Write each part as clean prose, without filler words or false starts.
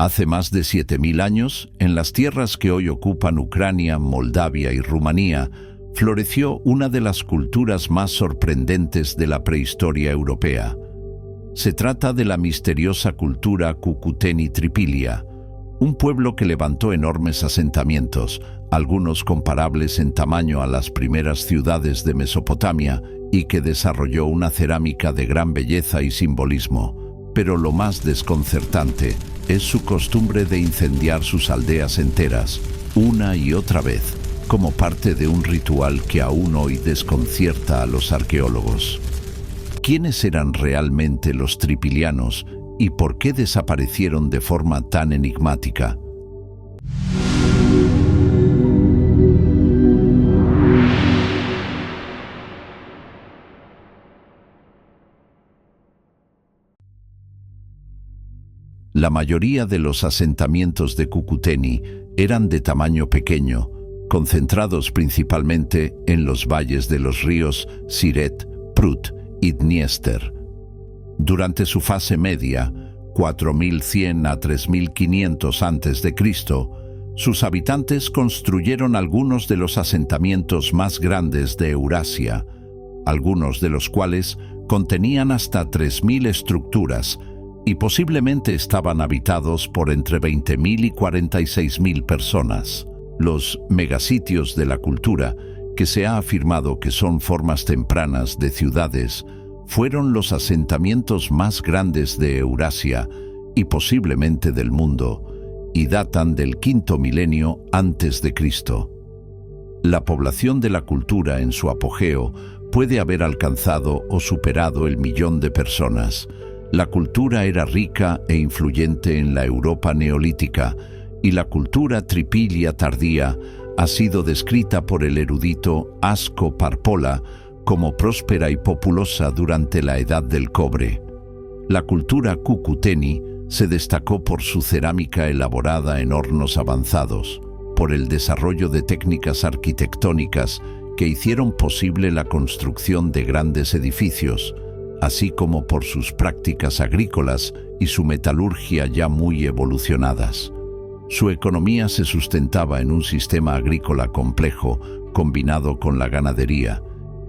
Hace más de 7000 años, en las tierras que hoy ocupan Ucrania, Moldavia y Rumanía, floreció una de las culturas más sorprendentes de la prehistoria europea. Se trata de la misteriosa cultura Cucuteni-Tripilia, un pueblo que levantó enormes asentamientos, algunos comparables en tamaño a las primeras ciudades de Mesopotamia, y que desarrolló una cerámica de gran belleza y simbolismo. Pero lo más desconcertante es su costumbre de incendiar sus aldeas enteras, una y otra vez, como parte de un ritual que aún hoy desconcierta a los arqueólogos. ¿Quiénes eran realmente los tripilianos y por qué desaparecieron de forma tan enigmática? La mayoría de los asentamientos de Cucuteni eran de tamaño pequeño, concentrados principalmente en los valles de los ríos Siret, Prut y Dniester. Durante su fase media, 4100 a 3500 a.C., sus habitantes construyeron algunos de los asentamientos más grandes de Eurasia, algunos de los cuales contenían hasta 3000 estructuras y posiblemente estaban habitados por entre 20.000 y 46.000 personas. Los megasitios de la cultura, que se ha afirmado que son formas tempranas de ciudades, fueron los asentamientos más grandes de Eurasia y posiblemente del mundo, y datan del quinto milenio antes de Cristo. La población de la cultura en su apogeo puede haber alcanzado o superado el 1.000.000 de personas. La cultura era rica e influyente en la Europa neolítica, y la cultura tripilia tardía ha sido descrita por el erudito Asko Parpola como próspera y populosa durante la Edad del Cobre. La cultura Cucuteni se destacó por su cerámica elaborada en hornos avanzados, por el desarrollo de técnicas arquitectónicas que hicieron posible la construcción de grandes edificios, así como por sus prácticas agrícolas y su metalurgia ya muy evolucionadas. Su economía se sustentaba en un sistema agrícola complejo combinado con la ganadería,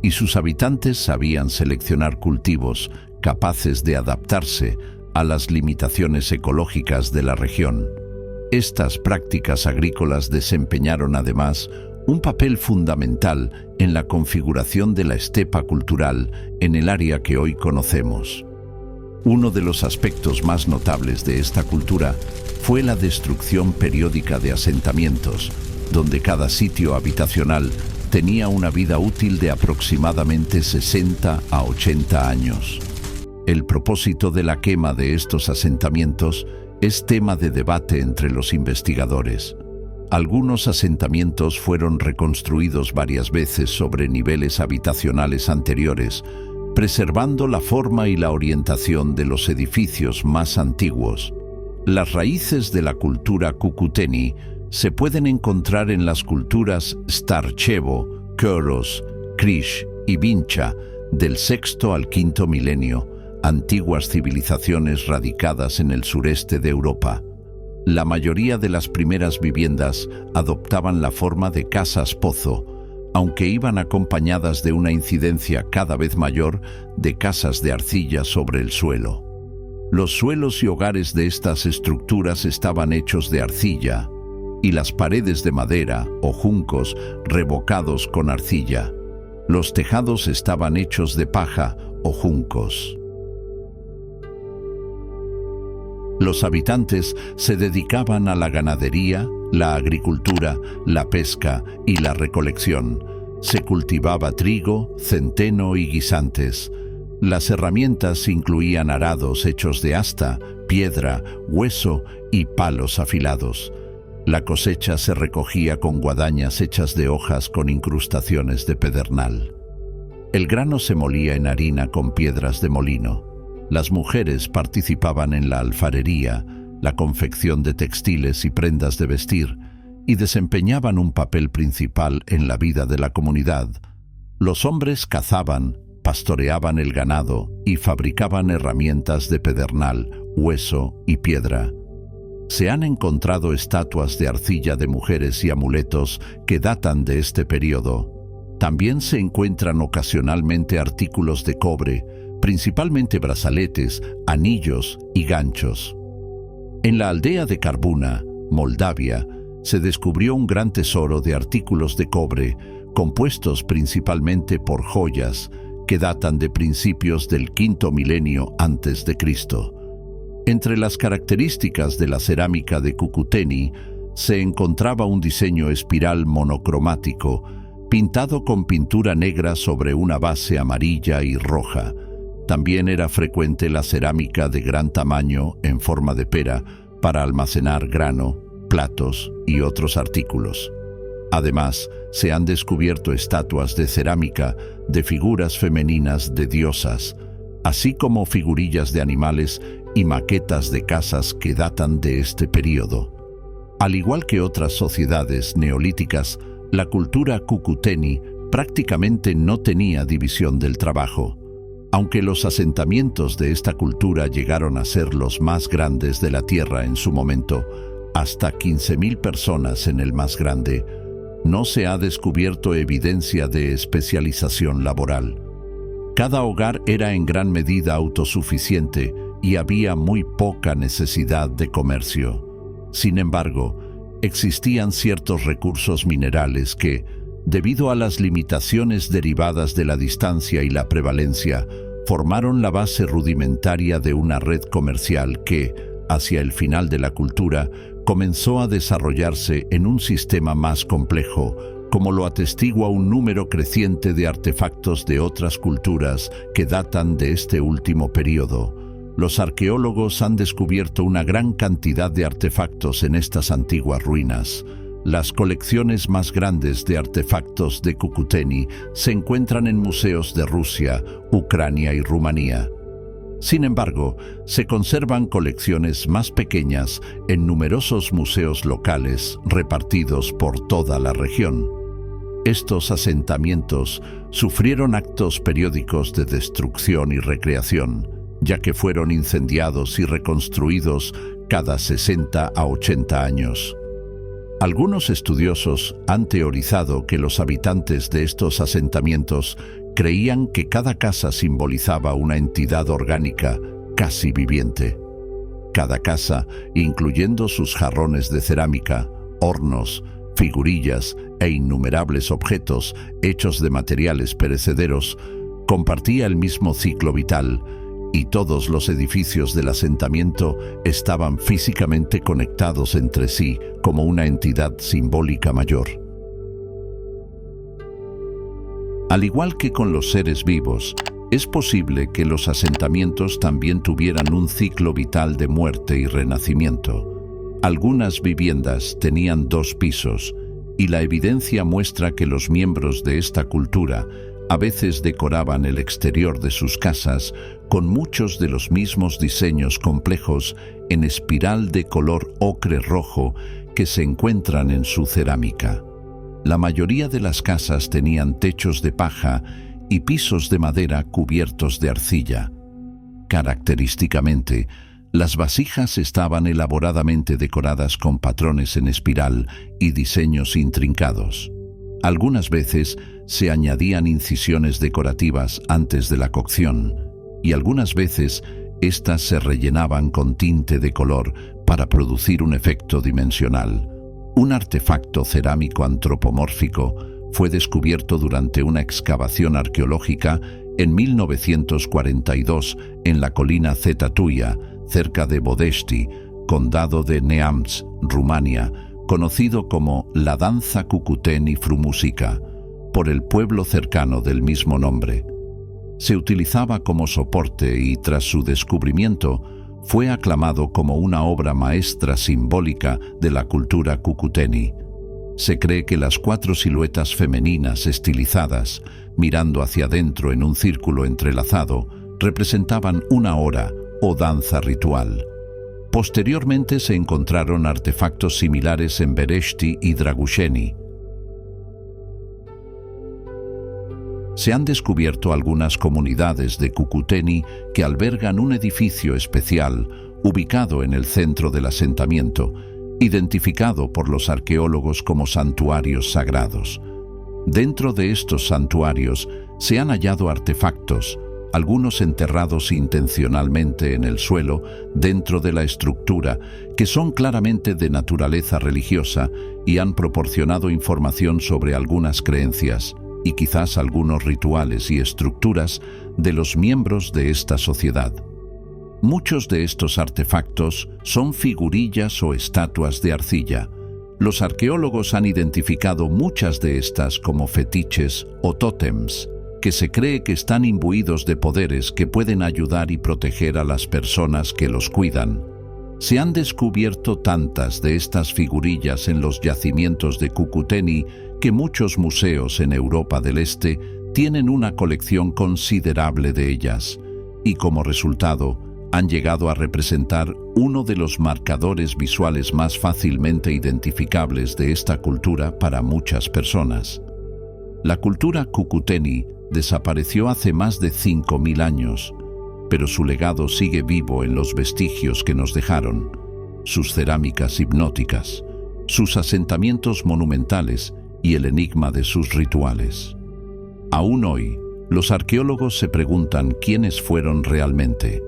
y sus habitantes sabían seleccionar cultivos capaces de adaptarse a las limitaciones ecológicas de la región. Estas prácticas agrícolas desempeñaron además un papel fundamental en la configuración de la estepa cultural en el área que hoy conocemos. Uno de los aspectos más notables de esta cultura fue la destrucción periódica de asentamientos, donde cada sitio habitacional tenía una vida útil de aproximadamente 60 a 80 años. El propósito de la quema de estos asentamientos es tema de debate entre los investigadores. Algunos asentamientos fueron reconstruidos varias veces sobre niveles habitacionales anteriores, preservando la forma y la orientación de los edificios más antiguos. Las raíces de la cultura Cucuteni se pueden encontrar en las culturas Starchevo, Keros, Krish y Vincha del sexto al quinto milenio, antiguas civilizaciones radicadas en el sureste de Europa. La mayoría de las primeras viviendas adoptaban la forma de casas-pozo, aunque iban acompañadas de una incidencia cada vez mayor de casas de arcilla sobre el suelo. Los suelos y hogares de estas estructuras estaban hechos de arcilla, y las paredes de madera o juncos revocados con arcilla. Los tejados estaban hechos de paja o juncos. Los habitantes se dedicaban a la ganadería, la agricultura, la pesca y la recolección. Se cultivaba trigo, centeno y guisantes. Las herramientas incluían arados hechos de asta, piedra, hueso y palos afilados. La cosecha se recogía con guadañas hechas de hojas con incrustaciones de pedernal. El grano se molía en harina con piedras de molino. Las mujeres participaban en la alfarería, la confección de textiles y prendas de vestir, y desempeñaban un papel principal en la vida de la comunidad. Los hombres cazaban, pastoreaban el ganado y fabricaban herramientas de pedernal, hueso y piedra. Se han encontrado estatuas de arcilla de mujeres y amuletos que datan de este periodo. También se encuentran ocasionalmente artículos de cobre, principalmente brazaletes, anillos y ganchos. En la aldea de Karbuna, Moldavia, se descubrió un gran tesoro de artículos de cobre, compuestos principalmente por joyas que datan de principios del quinto milenio antes de Cristo. Entre las características de la cerámica de Cucuteni se encontraba un diseño espiral monocromático, pintado con pintura negra sobre una base amarilla y roja. También era frecuente la cerámica de gran tamaño en forma de pera para almacenar grano, platos y otros artículos. Además, se han descubierto estatuas de cerámica de figuras femeninas de diosas, así como figurillas de animales y maquetas de casas que datan de este período. Al igual que otras sociedades neolíticas, la cultura Cucuteni prácticamente no tenía división del trabajo. Aunque los asentamientos de esta cultura llegaron a ser los más grandes de la tierra en su momento, hasta 15.000 personas en el más grande, no se ha descubierto evidencia de especialización laboral. Cada hogar era en gran medida autosuficiente y había muy poca necesidad de comercio. Sin embargo, existían ciertos recursos minerales que, debido a las limitaciones derivadas de la distancia y la prevalencia, formaron la base rudimentaria de una red comercial que, hacia el final de la cultura, comenzó a desarrollarse en un sistema más complejo, como lo atestigua un número creciente de artefactos de otras culturas que datan de este último periodo. Los arqueólogos han descubierto una gran cantidad de artefactos en estas antiguas ruinas. Las colecciones más grandes de artefactos de Cucuteni se encuentran en museos de Rusia, Ucrania y Rumanía. Sin embargo, se conservan colecciones más pequeñas en numerosos museos locales repartidos por toda la región. Estos asentamientos sufrieron actos periódicos de destrucción y recreación, ya que fueron incendiados y reconstruidos cada 60 a 80 años. Algunos estudiosos han teorizado que los habitantes de estos asentamientos creían que cada casa simbolizaba una entidad orgánica casi viviente. Cada casa, incluyendo sus jarrones de cerámica, hornos, figurillas e innumerables objetos hechos de materiales perecederos, compartía el mismo ciclo vital, y todos los edificios del asentamiento estaban físicamente conectados entre sí como una entidad simbólica mayor. Al igual que con los seres vivos, es posible que los asentamientos también tuvieran un ciclo vital de muerte y renacimiento. Algunas viviendas tenían 2 pisos, y la evidencia muestra que los miembros de esta cultura a veces decoraban el exterior de sus casas con muchos de los mismos diseños complejos en espiral de color ocre rojo que se encuentran en su cerámica. La mayoría de las casas tenían techos de paja y pisos de madera cubiertos de arcilla. Característicamente, las vasijas estaban elaboradamente decoradas con patrones en espiral y diseños intrincados. Algunas veces se añadían incisiones decorativas antes de la cocción, y algunas veces éstas se rellenaban con tinte de color para producir un efecto dimensional. Un artefacto cerámico antropomórfico fue descubierto durante una excavación arqueológica en 1942 en la colina Țetatăuia, cerca de Bodești, condado de Neamț, Rumania, conocido como la danza Cucuteni Frumusica, por el pueblo cercano del mismo nombre. Se utilizaba como soporte y, tras su descubrimiento, fue aclamado como una obra maestra simbólica de la cultura Cucuteni. Se cree que las 4 siluetas femeninas estilizadas, mirando hacia adentro en un círculo entrelazado, representaban una hora o danza ritual. Posteriormente se encontraron artefactos similares en Berești y Drăgușeni. Se han descubierto algunas comunidades de Cucuteni que albergan un edificio especial ubicado en el centro del asentamiento, identificado por los arqueólogos como santuarios sagrados. Dentro de estos santuarios se han hallado artefactos, algunos enterrados intencionalmente en el suelo dentro de la estructura, que son claramente de naturaleza religiosa y han proporcionado información sobre algunas creencias y quizás algunos rituales y estructuras de los miembros de esta sociedad. Muchos de estos artefactos son figurillas o estatuas de arcilla. Los arqueólogos han identificado muchas de estas como fetiches o tótems, que se cree que están imbuidos de poderes que pueden ayudar y proteger a las personas que los cuidan. Se han descubierto tantas de estas figurillas en los yacimientos de Cucuteni que muchos museos en Europa del Este tienen una colección considerable de ellas, y como resultado han llegado a representar uno de los marcadores visuales más fácilmente identificables de esta cultura para muchas personas. La cultura Cucuteni desapareció hace más de 5.000 años, pero su legado sigue vivo en los vestigios que nos dejaron, sus cerámicas hipnóticas, sus asentamientos monumentales y el enigma de sus rituales. Aún hoy, los arqueólogos se preguntan quiénes fueron realmente,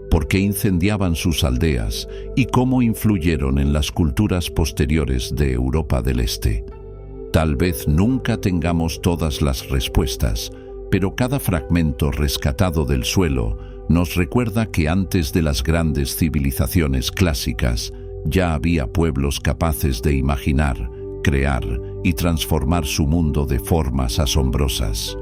por qué incendiaban sus aldeas y cómo influyeron en las culturas posteriores de Europa del Este. Tal vez nunca tengamos todas las respuestas, pero cada fragmento rescatado del suelo nos recuerda que antes de las grandes civilizaciones clásicas ya había pueblos capaces de imaginar, crear y transformar su mundo de formas asombrosas.